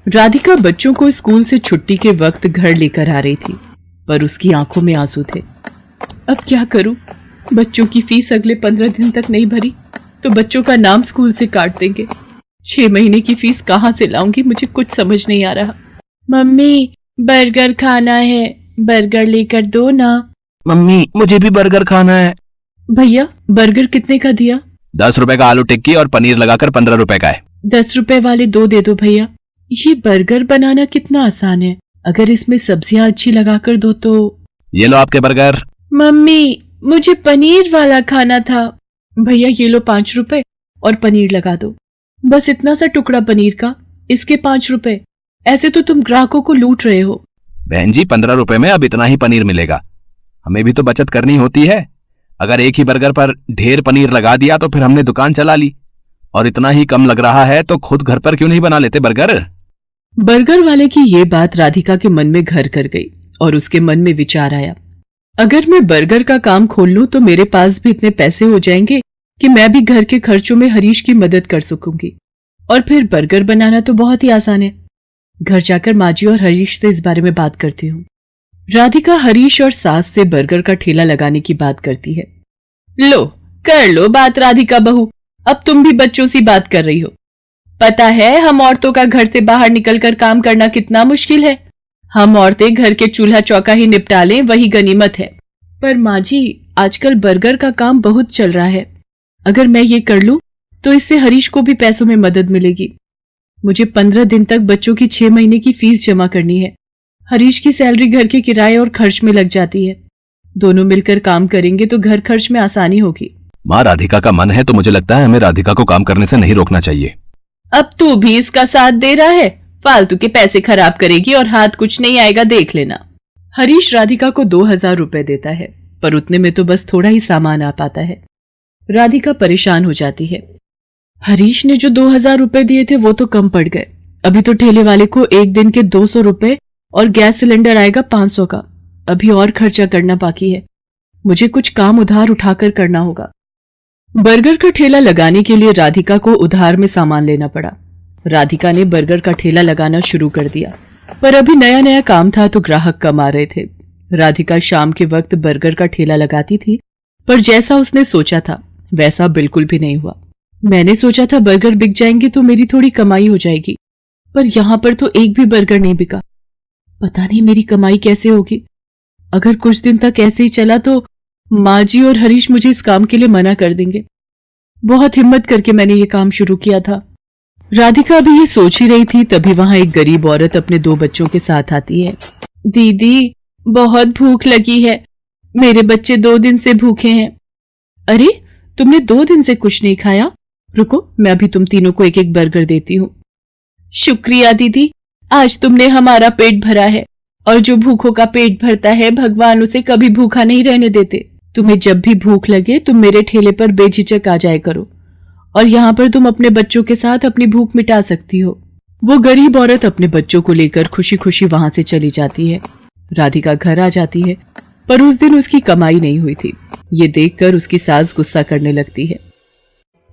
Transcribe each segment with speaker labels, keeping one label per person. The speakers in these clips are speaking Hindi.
Speaker 1: राधिका बच्चों को स्कूल से छुट्टी के वक्त घर लेकर आ रही थी, पर उसकी आंखों में आंसू थे। अब क्या करूं? बच्चों की फीस अगले 15 दिन तक नहीं भरी तो बच्चों का नाम स्कूल से काट देंगे। 6 महीने की फीस कहां से लाऊंगी? मुझे कुछ समझ नहीं आ रहा। मम्मी, बर्गर खाना है, बर्गर लेकर दो ना।
Speaker 2: मम्मी, मुझे भी बर्गर खाना है।
Speaker 1: भैया, बर्गर कितने का दिया?
Speaker 2: 10 रुपए का आलू टिक्की और पनीर लगाकर 15 रुपए का है।
Speaker 1: 10 रुपए वाले 2 दे दो भैया। ये बर्गर बनाना कितना आसान है, अगर इसमें सब्जियां अच्छी लगाकर दो तो।
Speaker 2: ये लो आपके बर्गर।
Speaker 1: मम्मी, मुझे पनीर वाला खाना था। भैया ये लो 5 रुपए और पनीर लगा दो। बस इतना सा टुकड़ा पनीर का, इसके 5 रुपए। ऐसे तो तुम ग्राहकों को लूट रहे हो।
Speaker 2: बहन जी, 15 रुपए में अब इतना ही पनीर मिलेगा। हमें भी तो बचत करनी होती है। अगर एक ही बर्गर पर ढेर पनीर लगा दिया तो फिर हमने दुकान चला ली। और इतना ही कम लग रहा है तो खुद घर पर क्यों नहीं बना लेते बर्गर?
Speaker 1: बर्गर वाले की ये बात राधिका के मन में घर कर गई और उसके मन में विचार आया, अगर मैं बर्गर का काम खोल लूं तो मेरे पास भी इतने पैसे हो जाएंगे कि मैं भी घर के खर्चों में हरीश की मदद कर सकूंगी। और फिर बर्गर बनाना तो बहुत ही आसान है। घर जाकर माजी और हरीश से इस बारे में बात करती हूँ। राधिका हरीश और सास से बर्गर का ठेला लगाने की बात करती है। लो, कर लो बात राधिका बहू, अब तुम भी बच्चों सी बात कर रही हो। पता है हम औरतों का घर से बाहर निकलकर काम करना कितना मुश्किल है। हम औरतें घर के चूल्हा चौका ही निपटा लें, वही गनीमत है। पर माँ जी, आजकल बर्गर का काम बहुत चल रहा है। अगर मैं ये कर लूं तो इससे हरीश को भी पैसों में मदद मिलेगी। मुझे 15 दिन तक बच्चों की 6 महीने की फीस जमा करनी है। हरीश की सैलरी घर के किराए और खर्च में लग जाती है। दोनों मिलकर काम करेंगे तो घर खर्च में आसानी होगी।
Speaker 2: माँ, राधिका का मन है तो मुझे लगता है हमें राधिका को काम करने से नहीं रोकना चाहिए।
Speaker 1: अब तू भी इसका साथ दे रहा है? फालतू के पैसे खराब करेगी और हाथ कुछ नहीं आएगा, देख लेना। हरीश राधिका को 2000 रुपए देता है, पर उतने में तो बस थोड़ा ही सामान आ पाता है। राधिका परेशान हो जाती है। हरीश ने जो 2000 रुपए दिए थे वो तो कम पड़ गए। अभी तो ठेले वाले को एक दिन के 200 रुपए और गैस सिलेंडर आएगा 500 का। अभी और खर्चा करना बाकी है। मुझे कुछ काम उधार उठाकर करना होगा। बर्गर का ठेला लगाने के लिए राधिका को उधार में सामान लेना पड़ा। राधिका ने बर्गर का ठेला लगाना शुरू कर दिया, पर अभी नया नया काम था तो ग्राहक कम आ रहे थे। राधिका शाम के वक्त बर्गर का ठेला लगाती थी, पर जैसा उसने सोचा था वैसा बिल्कुल भी नहीं हुआ। मैंने सोचा था बर्गर बिक जाएंगे तो मेरी थोड़ी कमाई हो जाएगी, पर यहाँ पर तो एक भी बर्गर नहीं बिका। पता नहीं मेरी कमाई कैसे होगी। अगर कुछ दिन तक ऐसे ही चला तो माँ जी और हरीश मुझे इस काम के लिए मना कर देंगे। बहुत हिम्मत करके मैंने ये काम शुरू किया था। राधिका अभी ये सोच ही रही थी तभी वहां एक गरीब औरत अपने 2 बच्चों के साथ आती है। दीदी, बहुत भूख लगी है, मेरे बच्चे 2 दिन से भूखे हैं। अरे, तुमने 2 दिन से कुछ नहीं खाया? रुको, मैं अभी तुम तीनों को एक एक बर्गर देती हूँ। शुक्रिया दीदी, आज तुमने हमारा पेट भरा है, और जो भूखों का पेट भरता है भगवान उसे कभी भूखा नहीं रहने देते। तुम्हें जब भी भूख लगे तुम मेरे ठेले पर बेझिझक आ जाया करो, और यहाँ पर तुम अपने बच्चों के साथ अपनी भूख मिटा सकती हो। वो गरीब औरत अपने बच्चों को लेकर खुशी खुशी वहां से चली जाती है। राधिका घर आ जाती है, पर उस दिन उसकी कमाई नहीं हुई थी। ये देखकर उसकी सास गुस्सा करने लगती है।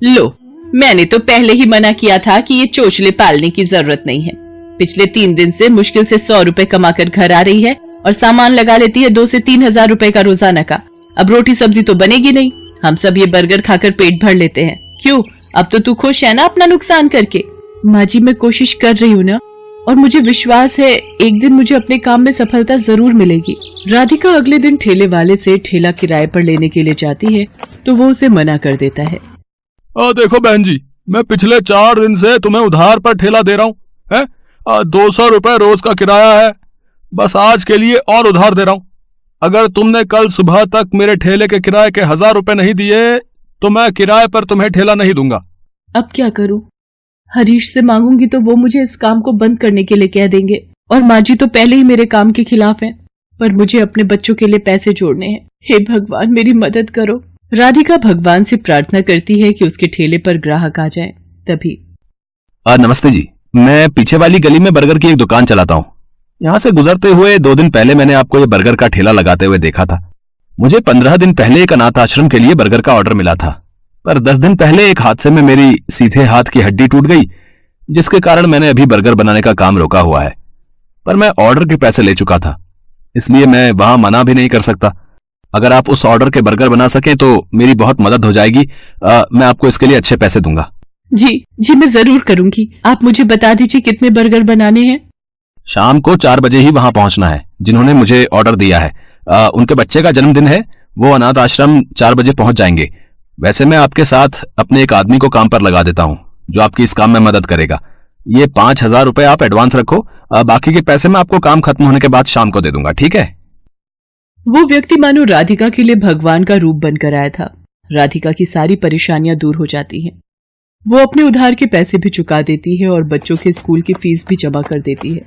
Speaker 1: लो, मैंने तो पहले ही मना किया था कि ये चोचले पालने की जरूरत नहीं है। पिछले 3 दिन से मुश्किल से 100 रुपए कमाकर घर आ रही है और सामान लगा लेती है 2 से 3 हजार रुपए का रोजाना का। अब रोटी सब्जी तो बनेगी नहीं। हम सब ये बर्गर खाकर पेट भर लेते हैं। क्यों, अब तो तू खुश है ना अपना नुकसान करके? माँ जी, मैं कोशिश कर रही हूँ ना, और मुझे विश्वास है एक दिन मुझे अपने काम में सफलता जरूर मिलेगी। राधिका अगले दिन ठेले वाले से ठेला किराए पर लेने के लिए जाती है तो वो उसे मना कर देता है।
Speaker 3: देखो बहन जी, मैं पिछले 4 दिन से तुम्हें उधार पर ठेला दे रहा हूँ है। 200 रुपए रोज का किराया है, बस आज के लिए और उधार दे रहा हूँ। अगर तुमने कल सुबह तक मेरे ठेले के किराए के 1000 रुपए नहीं दिए तो मैं किराए पर तुम्हें ठेला नहीं दूंगा।
Speaker 1: अब क्या करूं? हरीश से मांगूंगी तो वो मुझे इस काम को बंद करने के लिए कह देंगे, और माँ जी तो पहले ही मेरे काम के खिलाफ हैं। पर मुझे अपने बच्चों के लिए पैसे जोड़ने हैं। हे भगवान, मेरी मदद करो। राधिका भगवान से प्रार्थना करती है कि उसके ठेले पर ग्राहक आ जाए। तभी
Speaker 2: नमस्ते जी, मैं पीछे वाली गली में बर्गर की एक दुकान चलाता हूँ। यहाँ से गुजरते हुए 2 दिन पहले मैंने आपको ये बर्गर का ठेला लगाते हुए देखा था। मुझे 15 दिन पहले एक अनाथ आश्रम के लिए बर्गर का ऑर्डर मिला था, पर 10 दिन पहले एक हादसे में मेरी सीधे हाथ की हड्डी टूट गई, जिसके कारण मैंने अभी बर्गर बनाने का काम रोका हुआ है। पर मैं ऑर्डर के पैसे ले चुका था, इसलिए मैं वहां मना भी नहीं कर सकता। अगर आप उस ऑर्डर के बर्गर बना सकें तो मेरी बहुत मदद हो जाएगी। मैं आपको इसके लिए अच्छे पैसे दूंगा।
Speaker 1: जी मैं जरूर करूंगी। आप मुझे बता दीजिए कितने बर्गर बनाने हैं।
Speaker 2: शाम को 4 बजे ही वहां पहुंचना है। जिन्होंने मुझे ऑर्डर दिया है उनके बच्चे का जन्मदिन है, वो अनाथ आश्रम 4 बजे पहुंच जाएंगे। वैसे मैं आपके साथ अपने एक आदमी को काम पर लगा देता हूं जो आपकी इस काम में मदद करेगा। ये 5,000 रुपए आप एडवांस रखो, बाकी के पैसे मैं आपको काम खत्म होने के बाद शाम को दे दूंगा, ठीक है?
Speaker 1: वो व्यक्ति मानो राधिका के लिए भगवान का रूप बनकर आया था। राधिका की सारी परेशानियां दूर हो जाती हैं। वो अपने उधार के पैसे भी चुका देती है और बच्चों के स्कूल की फीस भी जमा कर देती है।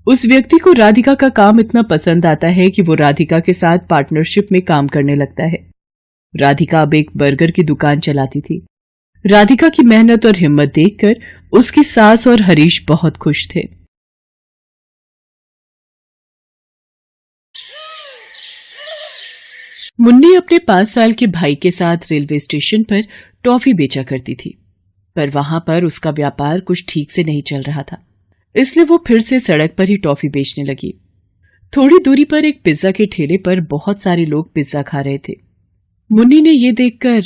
Speaker 1: उस व्यक्ति को राधिका का काम इतना पसंद आता है कि वो राधिका के साथ पार्टनरशिप में काम करने लगता है। राधिका अब एक बर्गर की दुकान चलाती थी। राधिका की मेहनत और हिम्मत देखकर उसकी सास और हरीश बहुत खुश थे। मुन्नी अपने 5 साल के भाई के साथ रेलवे स्टेशन पर टॉफी बेचा करती थी, पर वहां पर उसका व्यापार कुछ ठीक से नहीं चल रहा था, इसलिए वो फिर से सड़क पर ही टॉफी बेचने लगी। थोड़ी दूरी पर एक पिज्जा के ठेले पर बहुत सारे लोग पिज्जा खा रहे थे। मुन्नी ने ये देखकर,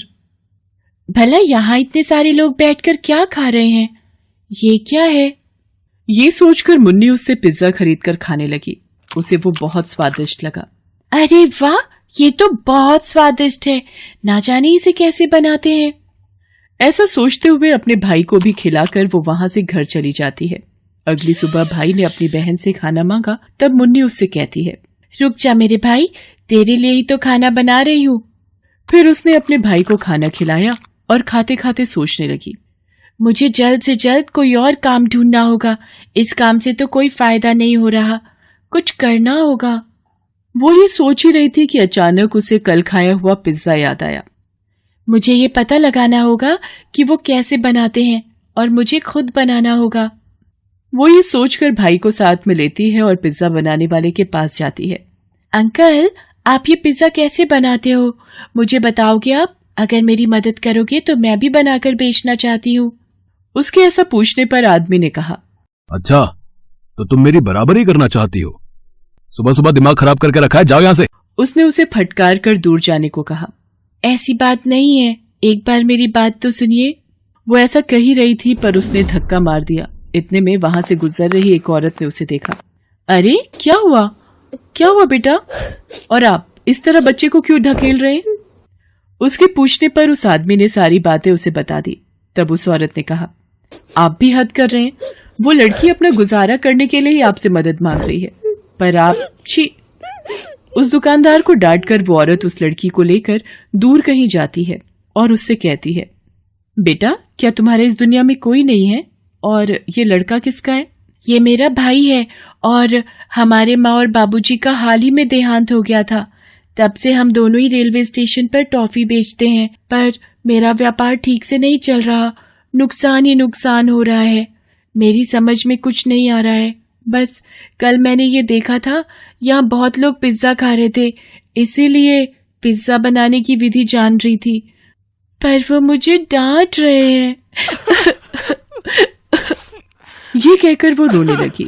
Speaker 1: भला यहाँ इतने सारे लोग बैठकर क्या खा रहे हैं, ये क्या है? ये सोचकर मुन्नी उससे पिज्जा खरीदकर खाने लगी। उसे वो बहुत स्वादिष्ट लगा। अरे वाह, ये तो बहुत स्वादिष्ट है, ना जाने इसे कैसे बनाते हैं। ऐसा सोचते हुए अपने भाई को भी खिलाकर वो वहां से घर चली जाती है। अगली सुबह भाई ने अपनी बहन से खाना मांगा, तब मुन्नी उससे कहती है, रुक जा मेरे भाई, तेरे लिए ही तो खाना बना रही हूँ। फिर उसने अपने भाई को खाना खिलाया और खाते खाते सोचने लगी, मुझे जल्द से जल्द कोई और काम ढूंढना होगा, इस काम से तो कोई फायदा नहीं हो रहा, कुछ करना होगा। वो ये सोच ही रही थी कि अचानक उसे कल खाया हुआ पिज्जा याद आया। मुझे ये पता लगाना होगा कि वो कैसे बनाते हैं और मुझे खुद बनाना होगा। वो ये सोचकर भाई को साथ में लेती है और पिज्जा बनाने वाले के पास जाती है। अंकल, आप ये पिज्जा कैसे बनाते हो, मुझे बताओगे आप? अगर मेरी मदद करोगे तो मैं भी बनाकर बेचना चाहती हूँ। उसके ऐसा पूछने पर आदमी ने कहा,
Speaker 3: अच्छा, तो तुम मेरी बराबरी करना चाहती हो? सुबह सुबह दिमाग खराब करके रखा है, जाओ यहाँ से।
Speaker 1: उसने उसे फटकार कर दूर जाने को कहा। ऐसी बात नहीं है, एक बार मेरी बात तो सुनिए। वो ऐसा कह ही रही थी पर उसने धक्का मार दिया। इतने में वहां से गुजर रही एक औरत ने उसे देखा। अरे क्या हुआ बेटा? और आप इस तरह बच्चे को क्यों ढकेल रहे हैं? उसके पूछने पर उस आदमी ने सारी बातें उसे बता दी। तब उस औरत ने कहा, आप भी हद कर रहे हैं, वो लड़की अपना गुजारा करने के लिए ही आपसे मदद मांग रही है, पर आप छी। उस दुकानदार को डांटकर वो औरत उस लड़की को लेकर दूर कहीं जाती है और उससे कहती है, बेटा क्या तुम्हारे इस दुनिया में कोई नहीं है? और ये लड़का किसका है? ये मेरा भाई है और हमारे माँ और बाबूजी का हाल ही में देहांत हो गया था। तब से हम दोनों ही रेलवे स्टेशन पर टॉफी बेचते हैं, पर मेरा व्यापार ठीक से नहीं चल रहा, नुकसान ही नुकसान हो रहा है। मेरी समझ में कुछ नहीं आ रहा है। बस कल मैंने ये देखा था, यहाँ बहुत लोग पिज्जा खा रहे थे, इसीलिए पिज्जा बनाने की विधि जान रही थी, पर वो मुझे डांट रहे हैं। ये कहकर वो रोने लगी।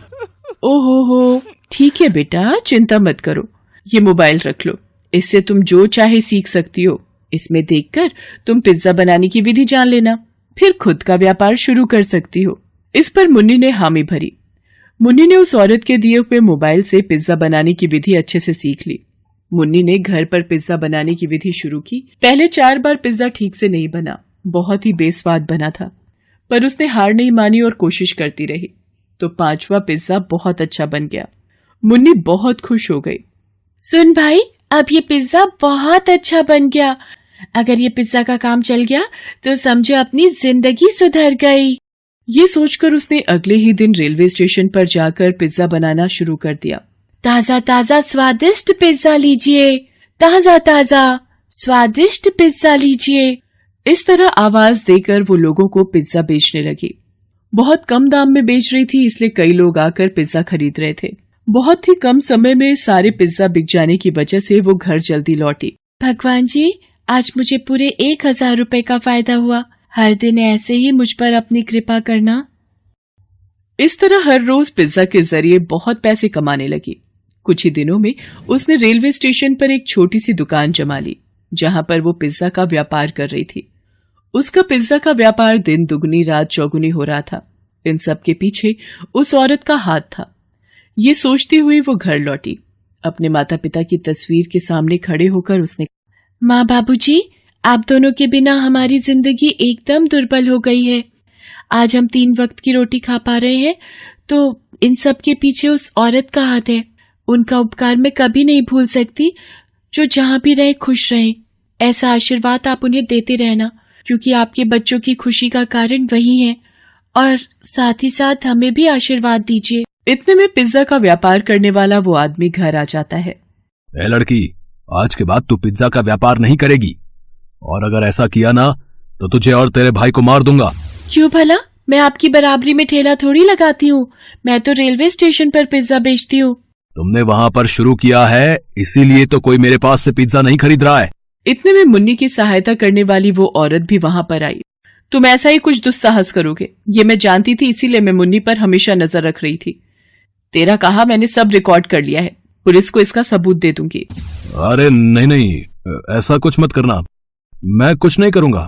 Speaker 1: ओहो, ठीक है बेटा, चिंता मत करो, ये मोबाइल रख लो, इससे तुम जो चाहे सीख सकती हो। इसमें देखकर तुम पिज्जा बनाने की विधि जान लेना, फिर खुद का व्यापार शुरू कर सकती हो। इस पर मुन्नी ने हामी भरी। मुन्नी ने उस औरत के दिए हुए मोबाइल से पिज्जा बनाने की विधि अच्छे से सीख ली। मुन्नी ने घर पर पिज्जा बनाने की विधि शुरू की। पहले 4 बार पिज्जा ठीक से नहीं बना, बहुत ही बेस्वाद बना था, पर उसने हार नहीं मानी और कोशिश करती रही, तो 5वां पिज्जा बहुत अच्छा बन गया। मुन्नी बहुत खुश हो गई। सुन भाई, अब ये पिज्जा बहुत अच्छा बन गया। अगर ये पिज्जा का काम चल गया तो समझो अपनी जिंदगी सुधर गई। ये सोचकर उसने अगले ही दिन रेलवे स्टेशन पर जाकर पिज्जा बनाना शुरू कर दिया। ताजा ताजा स्वादिष्ट पिज्जा लीजिए, ताजा ताजा स्वादिष्ट पिज्जा लीजिए। इस तरह आवाज देकर वो लोगों को पिज्जा बेचने लगी। बहुत कम दाम में बेच रही थी, इसलिए कई लोग आकर पिज्जा खरीद रहे थे। बहुत ही कम समय में सारे पिज्जा बिक जाने की वजह से वो घर जल्दी लौटी। भगवान जी, आज मुझे पूरे 1000 रुपए का फायदा हुआ। हर दिन ऐसे ही मुझ पर अपनी कृपा करना। इस तरह हर रोज पिज्जा के जरिए बहुत पैसे कमाने लगी। कुछ ही दिनों में उसने रेलवे स्टेशन पर एक छोटी सी दुकान जमा ली, जहां पर वो पिज्जा का व्यापार कर रही थी। उसका पिज्जा का व्यापार दिन दुगनी रात चौगुनी हो रहा था। इन सब के पीछे उस औरत का हाथ था। ये सोचती हुई वो घर लौटी। अपने माता पिता की तस्वीर के सामने खड़े होकर उसने, माँ बाबूजी, आप दोनों के बिना हमारी जिंदगी एकदम दुर्बल हो गई है। आज हम 3 वक्त की रोटी खा पा रहे हैं तो इन सब के पीछे उस औरत का हाथ है। उनका उपकार मैं कभी नहीं भूल सकती। जो जहां भी रहे खुश रहे। ऐसा आशीर्वाद आप उन्हें देते रहना, क्योंकि आपके बच्चों की खुशी का कारण वही है। और साथ ही साथ हमें भी आशीर्वाद दीजिए। इतने में पिज्जा का व्यापार करने वाला वो आदमी घर आ जाता है।
Speaker 2: ए लड़की, आज के बाद तू पिज्जा का व्यापार नहीं करेगी, और अगर ऐसा किया ना तो तुझे और तेरे भाई को मार दूंगा।
Speaker 1: क्यों भला? मैं आपकी बराबरी में ठेला थोड़ी लगाती हूँ। मैं तो रेलवे स्टेशन पर पिज्जा बेचती हूँ।
Speaker 2: तुमने वहां पर शुरू किया है, इसीलिए तो कोई मेरे पास से पिज्जा नहीं खरीद रहा है।
Speaker 1: इतने में मुन्नी की सहायता करने वाली वो औरत भी वहां पर आई। तुम ऐसा ही कुछ दुस्साहस करोगे, ये मैं जानती थी, इसीलिए मैं मुन्नी पर हमेशा नजर रख रही थी। तेरा कहा मैंने सब रिकॉर्ड कर लिया है, पुलिस को इसका सबूत दे दूंगी।
Speaker 2: अरे नहीं नहीं, ऐसा कुछ मत करना, मैं कुछ नहीं करूंगा।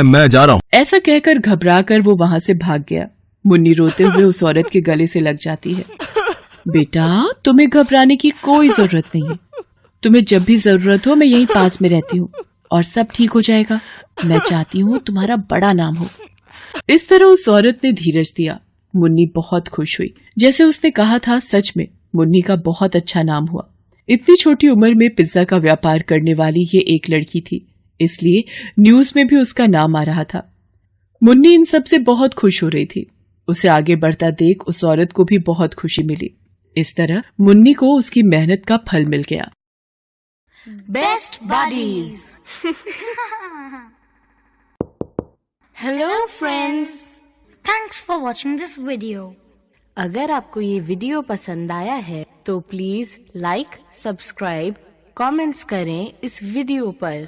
Speaker 2: मैं जा रहा हूँ।
Speaker 1: ऐसा कहकर घबराकर वो वहां से भाग गया। मुन्नी रोते हुए उस औरत के गले से लग जाती है। बेटा, तुम्हें घबराने की कोई जरूरत नहीं है। तुम्हें जब भी जरूरत हो मैं यहीं पास में रहती हूँ और सब ठीक हो जाएगा। मैं चाहती हूँ तुम्हारा बड़ा नाम हो। इस तरह उस औरत ने धीरज दिया। मुन्नी बहुत खुश हुई। जैसे उसने कहा था, सच में मुन्नी का बहुत अच्छा नाम हुआ। इतनी छोटी उम्र में पिज्जा का व्यापार करने वाली ये एक लड़की थी, इसलिए न्यूज में भी उसका नाम आ रहा था। मुन्नी इन सब से बहुत खुश हो रही थी। उसे आगे बढ़ता देख उस औरत को भी बहुत खुशी मिली। इस तरह मुन्नी को उसकी मेहनत का फल मिल गया।
Speaker 4: Best buddies. Hello friends,
Speaker 5: thanks for watching this video.
Speaker 4: अगर आपको ये वीडियो पसंद आया है तो प्लीज लाइक, सब्सक्राइब, कमेंट्स करें इस वीडियो पर,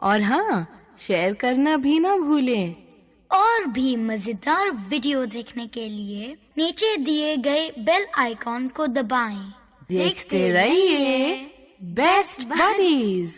Speaker 4: और हाँ, शेयर करना भी ना भूलें।
Speaker 5: और भी मजेदार वीडियो देखने के लिए नीचे दिए गए बेल आइकॉन को दबाएं।
Speaker 4: देखते रहिए बेस्ट बडीज।